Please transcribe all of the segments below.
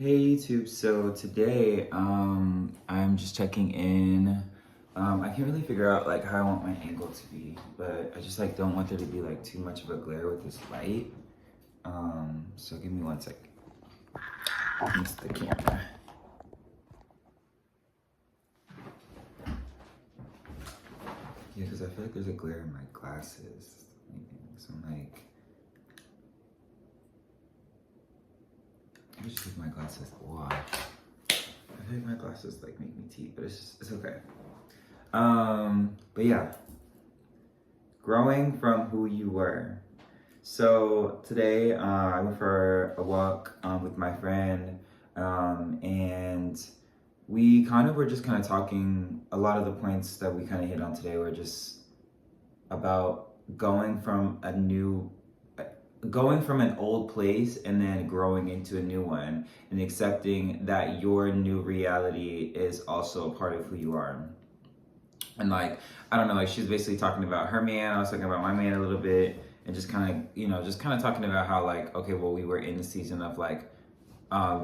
Hey YouTube, so today I'm just checking in. I can't really figure out like how I want my angle to be, but I just like don't want there to be like too much of a glare with this light. So give me one second. Miss the camera. Yeah, because I feel like there's a glare in my glasses. So I'm like, I just take my glasses off. I feel like my glasses like make me teeth, but it's okay. But yeah, growing from who you were. So today I went for a walk with my friend, and we kind of were just kind of talking. A lot of the points that we kind of hit on today were just about going from an old place and then growing into a new one, and accepting that your new reality is also a part of who you are. And like, I don't know, like she's basically talking about her man, I was talking about my man a little bit, and just kind of, just kind of talking about how like, okay, well, we were in the season of like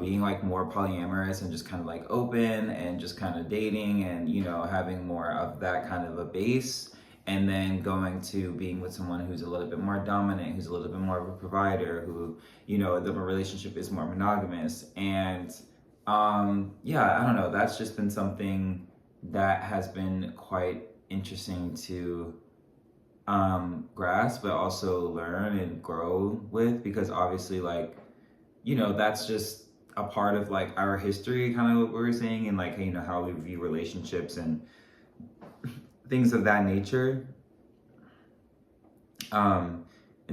being like more polyamorous and just kind of like open and just kind of dating and, having more of that kind of a base. And then going to being with someone who's a little bit more dominant, who's a little bit more of a provider, who, the relationship is more monogamous. And yeah, I don't know, that's just been something that has been quite interesting to grasp, but also learn and grow with, because obviously, like, that's just a part of like our history, kind of what we were saying, and like, how we view relationships and things of that nature. And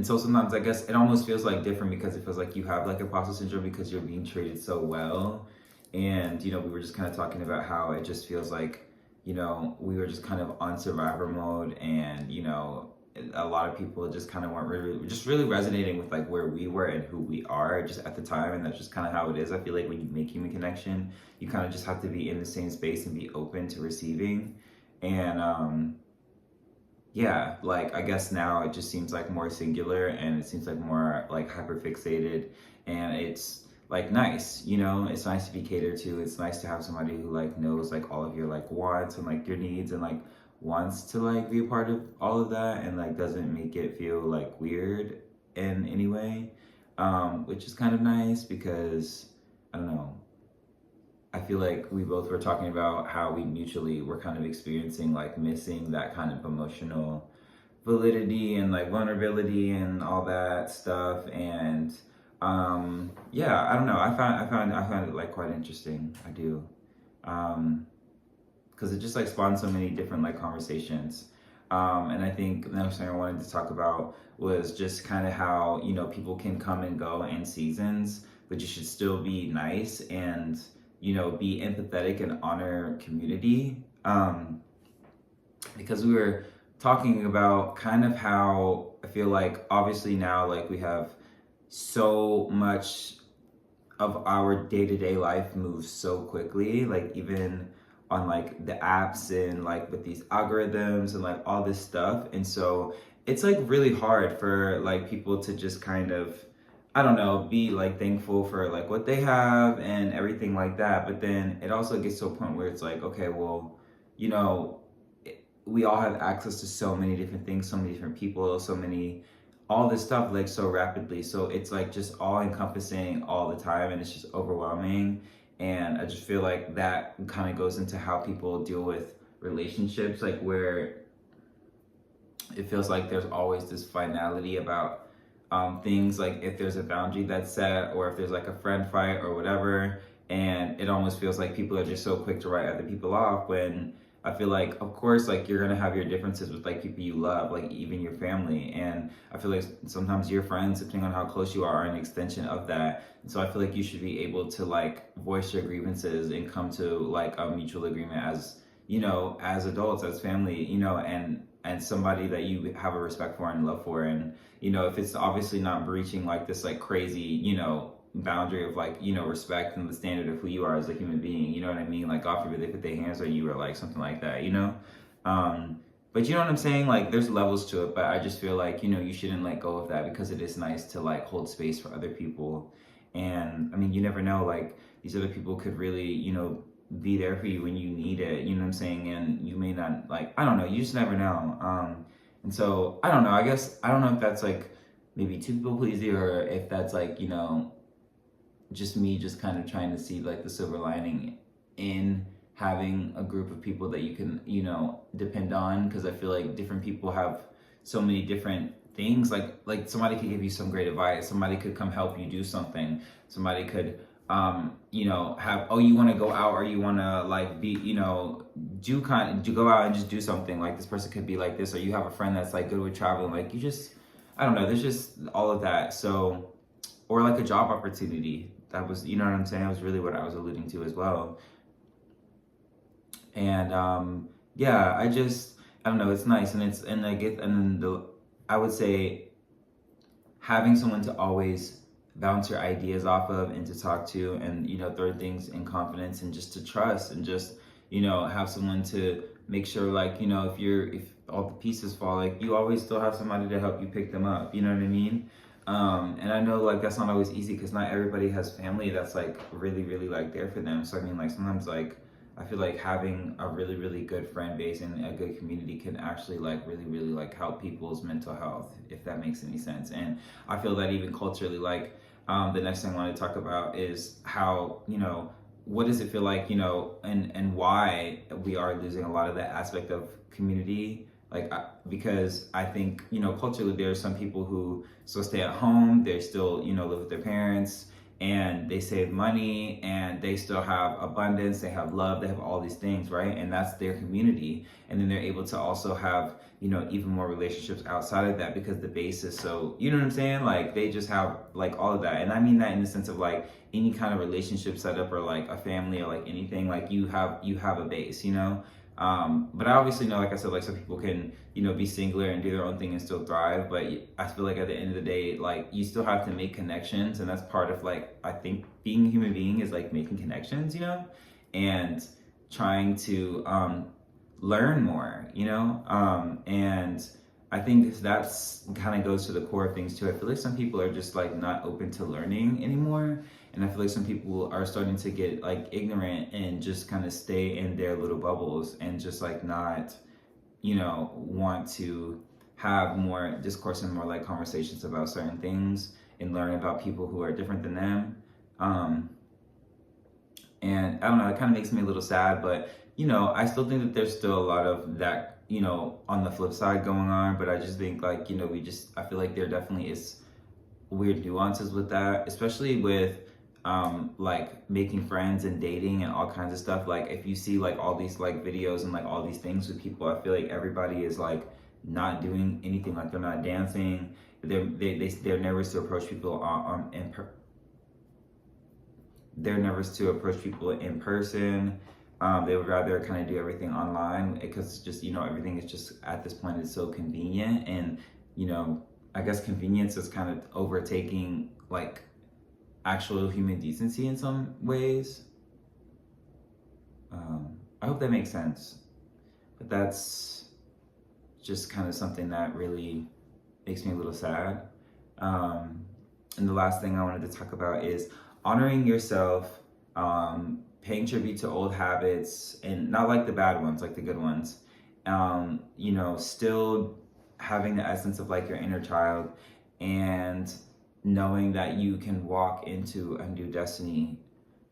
so sometimes I guess it almost feels like different because it feels like you have like imposter syndrome because you're being treated so well. And, we were just kind of talking about how it just feels like, we were just kind of on survivor mode, and, a lot of people just kind of weren't really resonating with like where we were and who we are just at the time. And that's just kind of how it is. I feel like when you make human connection, you kind of just have to be in the same space and be open to receiving. And yeah, like I guess now it just seems like more singular, and it seems like more like hyper fixated, and it's like nice, it's nice to be catered to. It's nice to have somebody who like knows like all of your like wants and like your needs, and like wants to like be a part of all of that, and like doesn't make it feel like weird in any way, which is kind of nice because I don't know, I feel like we both were talking about how we mutually were kind of experiencing like missing that kind of emotional validity and like vulnerability and all that stuff. And yeah, I don't know, I found it like quite interesting. I do. Because it just like spawned so many different like conversations. And I think the next thing I wanted to talk about was just kind of how, people can come and go in seasons, but you should still be nice and, be empathetic and honor community. Because we were talking about kind of how I feel like obviously now like we have so much of our day-to-day life moves so quickly, like even on like the apps and like with these algorithms and like all this stuff. And so it's like really hard for like people to just kind of, I don't know, be like thankful for like what they have and everything like that. But then it also gets to a point where it's like, okay, well, you know, we all have access to so many different things, so many different people, all this stuff like so rapidly. So it's like just all encompassing all the time, and it's just overwhelming. And I just feel like that kind of goes into how people deal with relationships, like where it feels like there's always this finality about things, like if there's a boundary that's set or if there's like a friend fight or whatever. And it almost feels like people are just so quick to write other people off, when I feel like, of course, like you're gonna have your differences with like people you love, like even your family. And I feel like sometimes your friends, depending on how close you are an extension of that. And so I feel like you should be able to like voice your grievances and come to like a mutual agreement as, as adults, as family, and somebody that you have a respect for and love for. And, if it's obviously not breaching like this like crazy, boundary of like, respect and the standard of who you are as a human being, you know what I mean? Like, God forbid they put their hands on you or like something like that, but you know what I'm saying? Like, there's levels to it, but I just feel like, you shouldn't let go of that, because it is nice to like hold space for other people. And I mean, you never know, like these other people could really, be there for you when you need it, you know what I'm saying? And you may not, like, I don't know, you just never know. And so I don't know, I guess I don't know if that's like maybe too people pleasing, or if that's like, just me just kind of trying to see like the silver lining in having a group of people that you can, depend on, because I feel like different people have so many different things. Like somebody could give you some great advice, somebody could come help you do something, somebody could have, oh, you want to go out, or you want to like be, do go out and just do something. Like this person could be like this, or you have a friend that's like good with traveling, like you just, I don't know, there's just all of that. So, or like a job opportunity, that was, you know what I'm saying, that was really what I was alluding to as well. And yeah, I don't know, it's nice. And I get, and then I would say having someone to always bounce your ideas off of and to talk to, and throw things in confidence, and just to trust, and just have someone to make sure, like, if all the pieces fall, like you always still have somebody to help you pick them up, you know what I mean? And I know like that's not always easy, because not everybody has family that's like really really like there for them. So I mean, like sometimes, like I feel like having a really really good friend base and a good community can actually like really really like help people's mental health, if that makes any sense. And I feel that even culturally, like the next thing I want to talk about is how, what does it feel like, and why we are losing a lot of that aspect of community. Like, because I think, culturally, there are some people who still stay at home, they still, live with their parents, and they save money, and they still have abundance, they have love, they have all these things, right? And that's their community. And then they're able to also have, even more relationships outside of that, because the base is so, you know what I'm saying? Like, they just have like all of that. And I mean that in the sense of like any kind of relationship setup, or like a family, or like anything, like you have a base, but I obviously know, like I said, like some people can, be singular and do their own thing and still thrive. But I feel like at the end of the day, like you still have to make connections, and that's part of, like, I think being a human being is like making connections, and trying to learn more, and I think that's kind of goes to the core of things too. I feel like some people are just like not open to learning anymore. And I feel like some people are starting to get like ignorant and just kind of stay in their little bubbles, and just like not, want to have more discourse and more like conversations about certain things, and learn about people who are different than them. Um, and I don't know, it kind of makes me a little sad, but I still think that there's still a lot of that, on the flip side going on. But I just think, like, I feel like there definitely is weird nuances with that, especially with like making friends and dating and all kinds of stuff. Like if you see like all these like videos and like all these things with people, I feel like everybody is like not doing anything. Like they're not dancing. They're nervous to approach people they're nervous to approach people in person. They would rather kind of do everything online, because just, everything is just at this point is so convenient. And I guess convenience is kind of overtaking like actual human decency in some ways. I hope that makes sense. But that's just kind of something that really makes me a little sad. And the last thing I wanted to talk about is honoring yourself, paying tribute to old habits, and not like the bad ones, like the good ones. Still having the essence of like your inner child, and knowing that you can walk into a new destiny.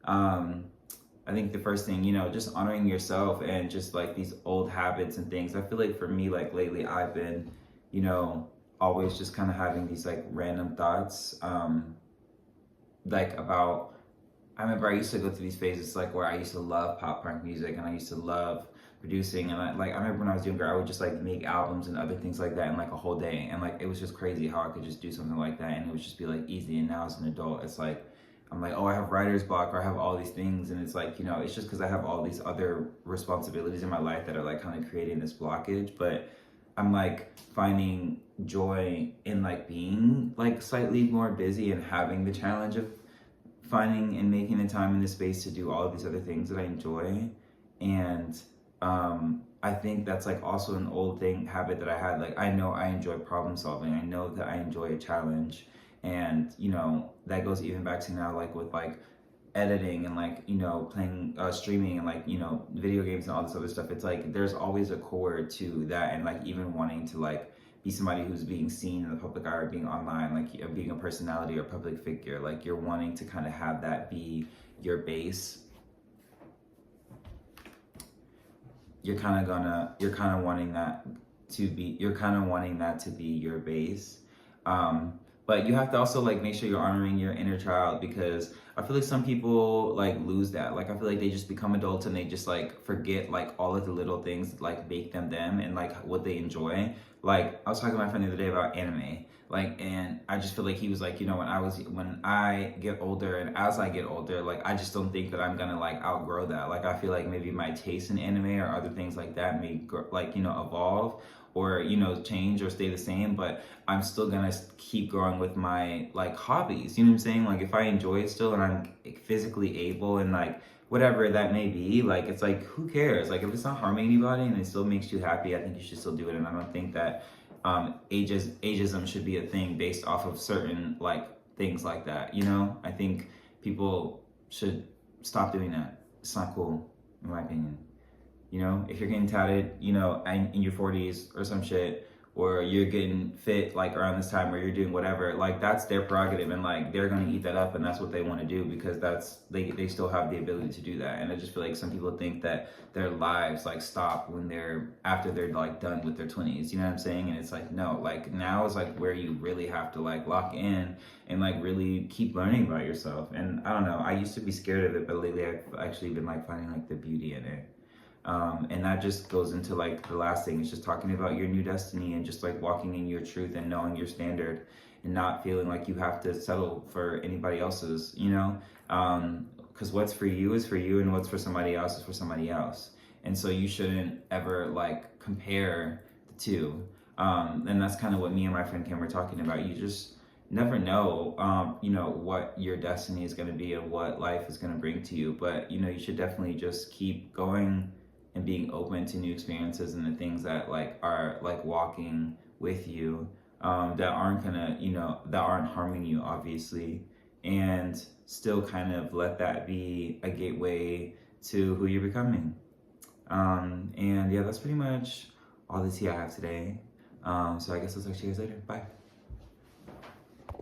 I think the first thing, just honoring yourself, and just like these old habits and things. I feel like for me, like lately, I've been, always just kind of having these like random thoughts, like about, I remember I used to go through these phases like where I used to love pop punk music, and I used to love producing. And I remember when I was younger, I would just like make albums and other things like that in like a whole day. And like, it was just crazy how I could just do something like that, and it would just be like easy. And now as an adult, it's like, I'm like, oh, I have writer's block, or I have all these things. And it's like, it's just because I have all these other responsibilities in my life that are like kind of creating this blockage. But I'm like finding joy in like being like slightly more busy, and having the challenge of finding and making the time and the space to do all of these other things that I enjoy. And I think that's like also an old habit that I had. Like, I know I enjoy problem solving. I know that I enjoy a challenge. And that goes even back to now, like with like editing and like playing streaming and like video games and all this other stuff. It's like there's always a core to that, and like even wanting to like be somebody who's being seen in the public eye or being online, like being a personality or public figure, like you're wanting to kind of have that be your base. You're kind of wanting that to be your base. But you have to also like make sure you're honoring your inner child, because I feel like some people like lose that. Like I feel like they just become adults and they just like forget like all of the little things that like make them and like what they enjoy. Like I was talking to my friend the other day about anime. Like, and I just feel like he was like, when I get older and as I get older, like I just don't think that I'm gonna like outgrow that. Like I feel like maybe my taste in anime or other things like that may like evolve or change or stay the same, but I'm still gonna keep growing with my like hobbies. You know what I'm saying? Like if I enjoy it still and I'm physically able and like whatever that may be, like it's like who cares? Like if it's not harming anybody and it still makes you happy, I think you should still do it. And I don't think that ageism should be a thing based off of certain like things like that. I think people should stop doing that. It's not cool, in my opinion. If you're getting tatted, in your 40s or some shit, or you're getting fit like around this time, or you're doing whatever, like that's their prerogative, and like they're gonna eat that up, and that's what they want to do, because they still have the ability to do that. And I just feel like some people think that their lives like stop when after they're like done with their 20s. You know what I'm saying? And it's like no, like now is like where you really have to like lock in and like really keep learning about yourself. And I don't know, I used to be scared of it, but lately I've actually been like finding like the beauty in it. And that just goes into like the last thing. It's just talking about your new destiny and just like walking in your truth and knowing your standard and not feeling like you have to settle for anybody else's, because what's for you is for you, and what's for somebody else is for somebody else. And so you shouldn't ever like compare the two. And that's kind of what me and my friend Kim were talking about. You just never know, what your destiny is going to be and what life is going to bring to you. But, you should definitely just keep going and being open to new experiences and the things that like are like walking with you, that aren't gonna, that aren't harming you, obviously, and still kind of let that be a gateway to who you're becoming. And yeah, that's pretty much all the tea I have today. So I guess I'll talk to you guys later. Bye.